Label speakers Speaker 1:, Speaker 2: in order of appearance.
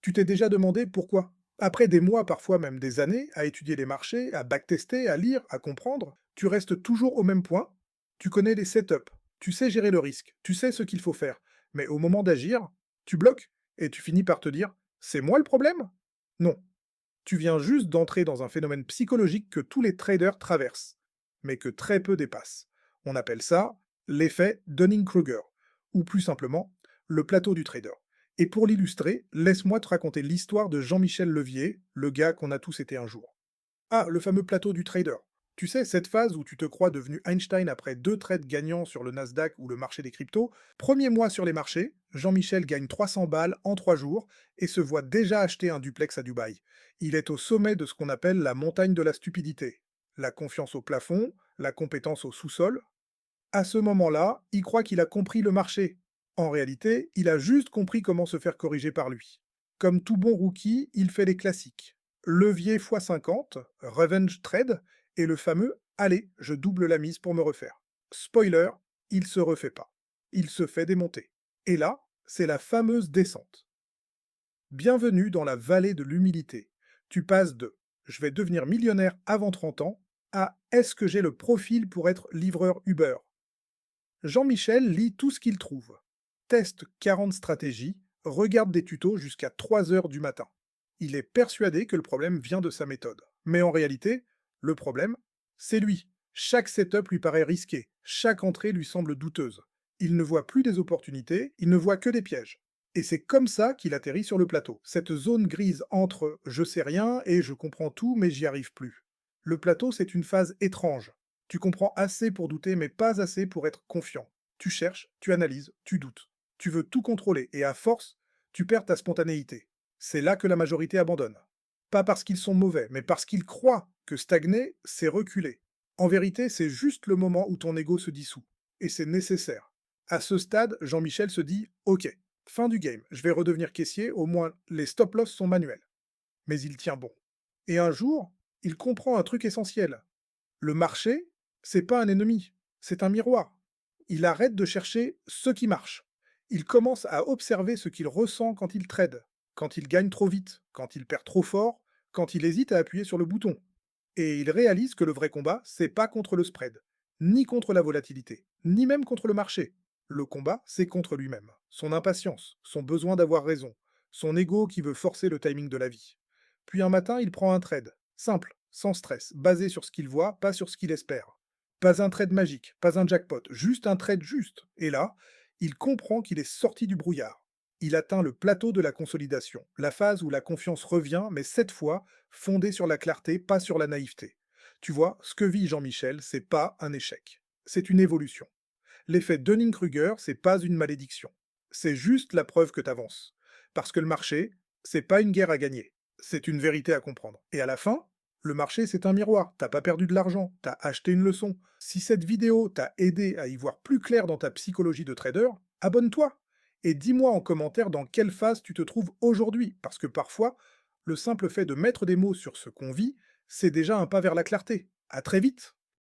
Speaker 1: Tu t'es déjà demandé pourquoi? Après des mois, parfois même des années, à étudier les marchés, à backtester, à lire, à comprendre, tu restes toujours au même point. Tu connais les setups, tu sais gérer le risque, tu sais ce qu'il faut faire. Mais au moment d'agir, tu bloques et tu finis par te dire, c'est moi le problème? Non, tu viens juste d'entrer dans un phénomène psychologique que tous les traders traversent, mais que très peu dépassent. On appelle ça l'effet Dunning-Kruger, ou plus simplement, le plateau du trader. Et pour l'illustrer, laisse-moi te raconter l'histoire de Jean-Michel Levier, le gars qu'on a tous été un jour. Ah, le fameux plateau du trader. Tu sais, cette phase où tu te crois devenu Einstein après 2 trades gagnants sur le Nasdaq ou le marché des cryptos, premier mois sur les marchés, Jean-Michel gagne 300 balles en 3 jours et se voit déjà acheter un duplex à Dubaï. Il est au sommet de ce qu'on appelle la montagne de la stupidité. La confiance au plafond, la compétence au sous-sol. À ce moment-là, il croit qu'il a compris le marché. En réalité, il a juste compris comment se faire corriger par lui. Comme tout bon rookie, il fait les classiques. Levier x50, revenge trade, et le fameux «Allez, je double la mise pour me refaire». Spoiler, il se refait pas. Il se fait démonter. Et là, c'est la fameuse descente. Bienvenue dans la vallée de l'humilité. Tu passes de «je vais devenir millionnaire avant 30 ans» à «est-ce que j'ai le profil pour être livreur Uber?» Jean-Michel lit tout ce qu'il trouve, teste 40 stratégies, regarde des tutos jusqu'à 3 heures du matin. Il est persuadé que le problème vient de sa méthode. Mais en réalité, le problème, c'est lui. Chaque setup lui paraît risqué, chaque entrée lui semble douteuse. Il ne voit plus des opportunités, il ne voit que des pièges. Et c'est comme ça qu'il atterrit sur le plateau, cette zone grise entre je sais rien et je comprends tout mais j'y arrive plus. Le plateau, c'est une phase étrange. Tu comprends assez pour douter, mais pas assez pour être confiant. Tu cherches, tu analyses, tu doutes. Tu veux tout contrôler, et à force, tu perds ta spontanéité. C'est là que la majorité abandonne. Pas parce qu'ils sont mauvais, mais parce qu'ils croient que stagner, c'est reculer. En vérité, c'est juste le moment où ton ego se dissout. Et c'est nécessaire. À ce stade, Jean-Michel se dit ok, fin du game, je vais redevenir caissier, au moins les stop-loss sont manuels. Mais il tient bon. Et un jour, il comprend un truc essentiel. Le marché, c'est pas un ennemi, c'est un miroir. Il arrête de chercher ce qui marche. Il commence à observer ce qu'il ressent quand il trade, quand il gagne trop vite, quand il perd trop fort, quand il hésite à appuyer sur le bouton. Et il réalise que le vrai combat, c'est pas contre le spread, ni contre la volatilité, ni même contre le marché. Le combat, c'est contre lui-même, son impatience, son besoin d'avoir raison, son ego qui veut forcer le timing de la vie. Puis un matin, il prend un trade, simple, sans stress, basé sur ce qu'il voit, pas sur ce qu'il espère. Pas un trade magique, pas un jackpot, juste un trade juste. Et là, il comprend qu'il est sorti du brouillard. Il atteint le plateau de la consolidation, la phase où la confiance revient, mais cette fois, fondée sur la clarté, pas sur la naïveté. Tu vois, ce que vit Jean-Michel, c'est pas un échec. C'est une évolution. L'effet Dunning-Kruger, c'est pas une malédiction. C'est juste la preuve que t'avances. Parce que le marché, c'est pas une guerre à gagner. C'est une vérité à comprendre. Et à la fin, le marché, c'est un miroir. T'as pas perdu de l'argent. T'as acheté une leçon. Si cette vidéo t'a aidé à y voir plus clair dans ta psychologie de trader, abonne-toi. Et dis-moi en commentaire dans quelle phase tu te trouves aujourd'hui. Parce que parfois, le simple fait de mettre des mots sur ce qu'on vit, c'est déjà un pas vers la clarté. À très vite!